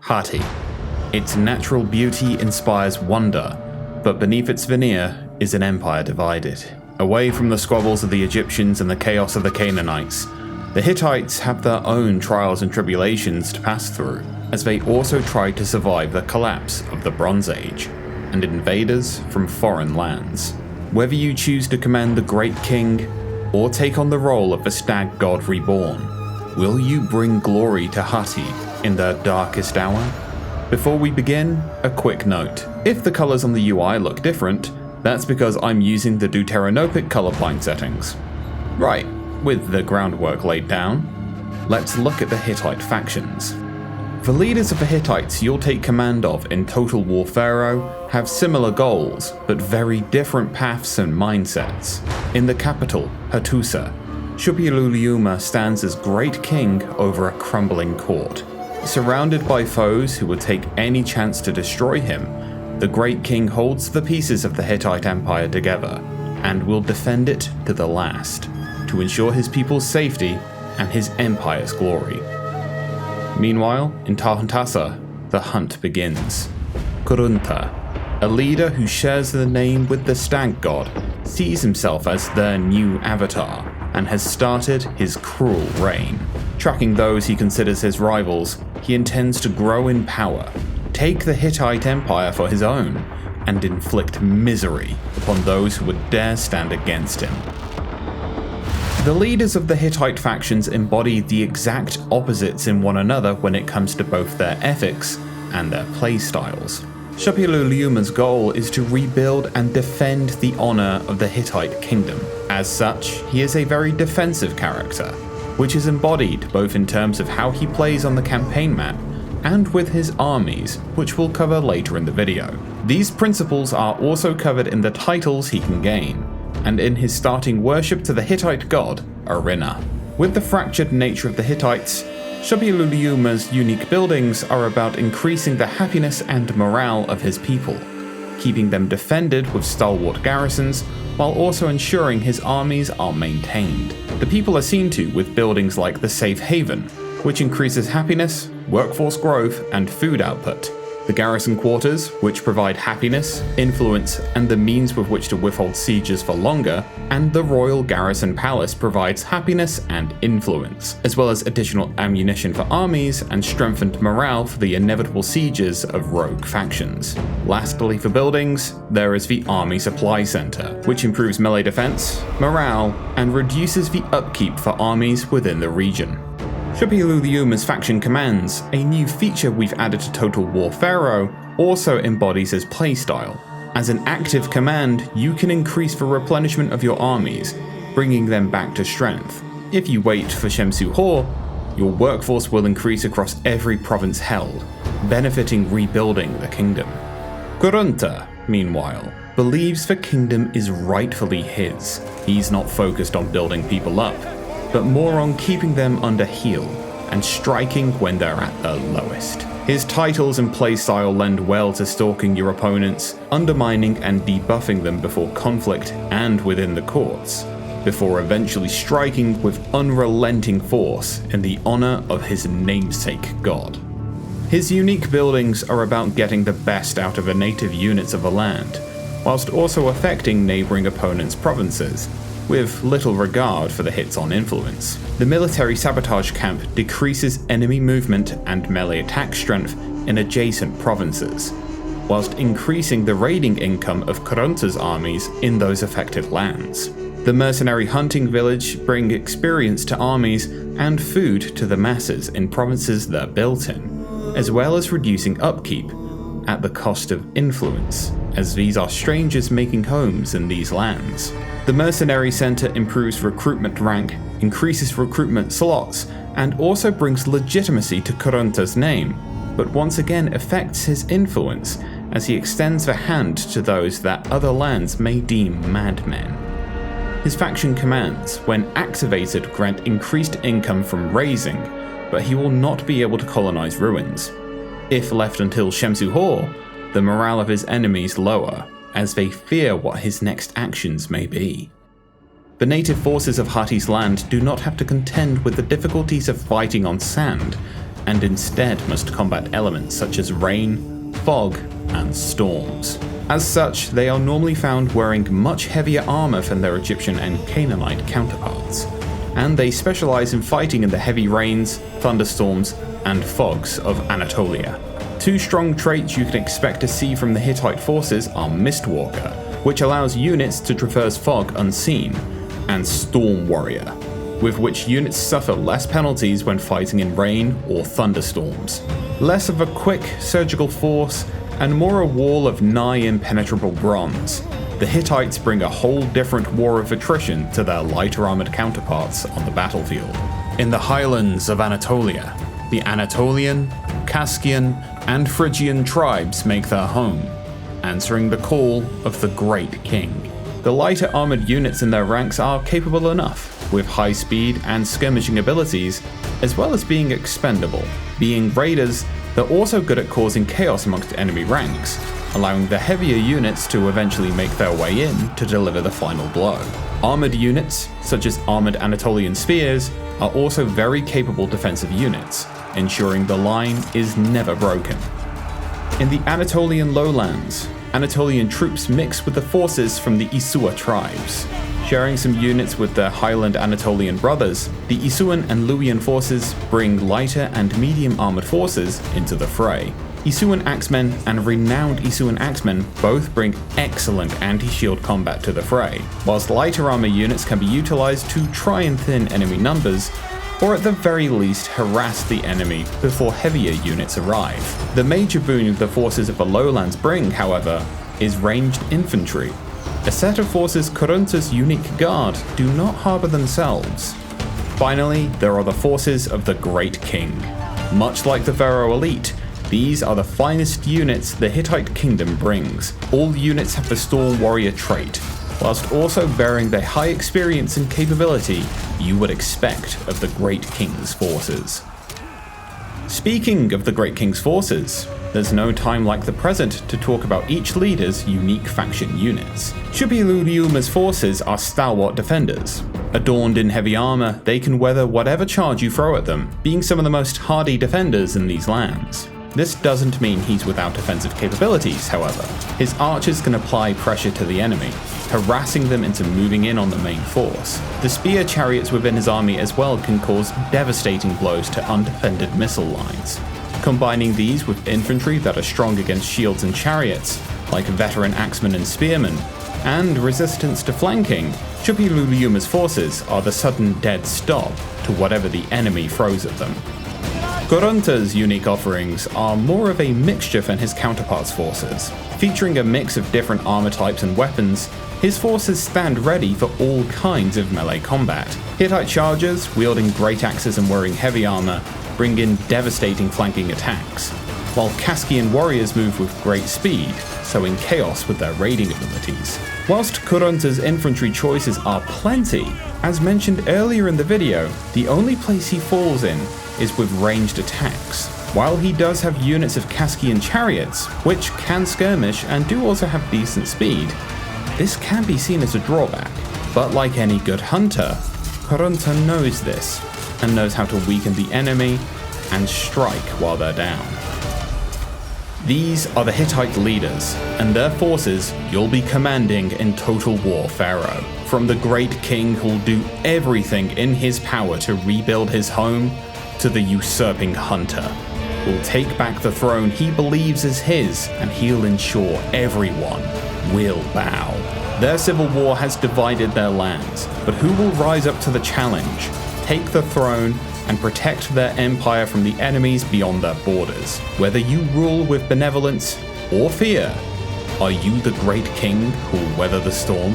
Hati. Its natural beauty inspires wonder, but beneath its veneer is an empire divided. Away from the squabbles of the Egyptians and the chaos of the Canaanites, the Hittites have their own trials and tribulations to pass through, as they also try to survive the collapse of the Bronze Age and invaders from foreign lands. Whether you choose to command the Great King or take on the role of the Stag God Reborn, will you bring glory to Hati in their darkest hour? Before we begin, a quick note. If the colors on the UI look different, that's because I'm using the deuteronomic colorblind settings. Right, with the groundwork laid down, let's look at the Hittite factions. The leaders of the Hittites you'll take command of in Total War PHARAOH have similar goals, but very different paths and mindsets. In the capital, Hititas, Shuppiluliuma stands as Great King over a crumbling court. Surrounded by foes who would take any chance to destroy him, the Great King holds the pieces of the Hittite Empire together, and will defend it to the last, to ensure his people's safety and his empire's glory. Meanwhile, in Tarhuntassa, the hunt begins. Kurunta, a leader who shares the name with the Stag God, sees himself as their new avatar and has started his cruel reign. Tracking those he considers his rivals, he intends to grow in power, take the Hittite Empire for his own, and inflict misery upon those who would dare stand against him. The leaders of the Hittite factions embody the exact opposites in one another when it comes to both their ethics and their playstyles. Shuppiluliuma's goal is to rebuild and defend the honor of the Hittite kingdom. As such, he is a very defensive character, which is embodied both in terms of how he plays on the campaign map and with his armies, which we'll cover later in the video. These principles are also covered in the titles he can gain, and in his starting worship to the Hittite god, Arina. With the fractured nature of the Hittites, Shuppiluliuma's unique buildings are about increasing the happiness and morale of his people, keeping them defended with stalwart garrisons, while also ensuring his armies are maintained. The people are seen to with buildings like the Safe Haven, which increases happiness, workforce growth, and food output. The garrison quarters, which provide happiness, influence, and the means with which to withhold sieges for longer, and the Royal Garrison Palace provides happiness and influence, as well as additional ammunition for armies and strengthened morale for the inevitable sieges of rogue factions. Lastly, for buildings, there is the Army Supply Center, which improves melee defense, morale, and reduces the upkeep for armies within the region. Shuppiluliuma's faction commands, a new feature we've added to Total War PHARAOH, also embodies his playstyle. As an active command, you can increase the replenishment of your armies, bringing them back to strength. If you wait for Shemsu Hor, your workforce will increase across every province held, benefiting rebuilding the kingdom. Kurunta, meanwhile, believes the kingdom is rightfully his. He's not focused on building people up, but more on keeping them under heel and striking when they're at their lowest. His titles and playstyle lend well to stalking your opponents, undermining and debuffing them before conflict and within the courts, before eventually striking with unrelenting force in the honor of his namesake god. His unique buildings are about getting the best out of the native units of the land, whilst also affecting neighboring opponents' provinces, with little regard for the hits on influence. The military sabotage camp decreases enemy movement and melee attack strength in adjacent provinces, whilst increasing the raiding income of Kurunta's armies in those affected lands. The mercenary hunting village bring experience to armies and food to the masses in provinces they're built in, as well as reducing upkeep at the cost of influence, as these are strangers making homes in these lands. The Mercenary Center improves recruitment rank, increases recruitment slots, and also brings legitimacy to Kurunta's name, but once again affects his influence as he extends the hand to those that other lands may deem madmen. His faction commands, when activated, grant increased income from raising, but he will not be able to colonize ruins. If left until Shemsu Hor, the morale of his enemies lower, as they fear what his next actions may be. The native forces of Hati's land do not have to contend with the difficulties of fighting on sand, and instead must combat elements such as rain, fog, and storms. As such, they are normally found wearing much heavier armor than their Egyptian and Canaanite counterparts, and they specialize in fighting in the heavy rains, thunderstorms, and fogs of Anatolia. Two strong traits you can expect to see from the Hittite forces are Mistwalker, which allows units to traverse fog unseen, and Storm Warrior, with which units suffer less penalties when fighting in rain or thunderstorms. Less of a quick, surgical force, and more a wall of nigh impenetrable bronze, the Hittites bring a whole different war of attrition to their lighter armored counterparts on the battlefield. In the highlands of Anatolia, the Anatolian, Kaskian, and Phrygian tribes make their home, answering the call of the Great King. The lighter armored units in their ranks are capable enough, with high speed and skirmishing abilities, as well as being expendable. Being raiders, they're also good at causing chaos amongst enemy ranks, allowing the heavier units to eventually make their way in to deliver the final blow. Armored units, such as armored Anatolian spears, are also very capable defensive units, ensuring the line is never broken. In the Anatolian lowlands, Anatolian troops mix with the forces from the Isua tribes. Sharing some units with their highland Anatolian brothers, the Isuan and Luwian forces bring lighter and medium armored forces into the fray. Isuan axemen and renowned Isuan axemen both bring excellent anti-shield combat to the fray, whilst lighter armor units can be utilized to try and thin enemy numbers, or at the very least harass the enemy before heavier units arrive. The major boon the forces of the lowlands bring, however, is ranged infantry, a set of forces Kurunta's unique guard do not harbour themselves. Finally, there are the forces of the Great King. Much like the Pharaoh elite, these are the finest units the Hittite kingdom brings. All units have the Storm Warrior trait, whilst also bearing the high experience and capability you would expect of the Great King's forces. Speaking of the Great King's forces, there's no time like the present to talk about each leader's unique faction units. Shupiluluma's forces are stalwart defenders. Adorned in heavy armor, they can weather whatever charge you throw at them, being some of the most hardy defenders in these lands. This doesn't mean he's without defensive capabilities, however. His archers can apply pressure to the enemy, harassing them into moving in on the main force. The spear chariots within his army as well can cause devastating blows to undefended missile lines. Combining these with infantry that are strong against shields and chariots, like veteran axemen and spearmen, and resistance to flanking, Shupiluluma's forces are the sudden dead stop to whatever the enemy throws at them. Kurunta's unique offerings are more of a mixture than his counterparts' forces. Featuring a mix of different armor types and weapons, his forces stand ready for all kinds of melee combat. Hittite chargers, wielding great axes and wearing heavy armor, bring in devastating flanking attacks, while Kaskian warriors move with great speed, sowing chaos with their raiding abilities. Whilst Kurunta's infantry choices are plenty, as mentioned earlier in the video, the only place he falls in is with ranged attacks. While he does have units of Kaskian chariots, which can skirmish and do also have decent speed, this can be seen as a drawback. But like any good hunter, Kurunta knows this, and knows how to weaken the enemy and strike while they're down. These are the Hittite leaders, and their forces you'll be commanding in Total War Pharaoh. From the Great King who'll do everything in his power to rebuild his home, to the usurping hunter who'll take back the throne he believes is his, and he'll ensure everyone will bow. Their civil war has divided their lands, but who will rise up to the challenge, take the throne, and protect their empire from the enemies beyond their borders? Whether you rule with benevolence or fear, are you the Great King who'll weather the storm?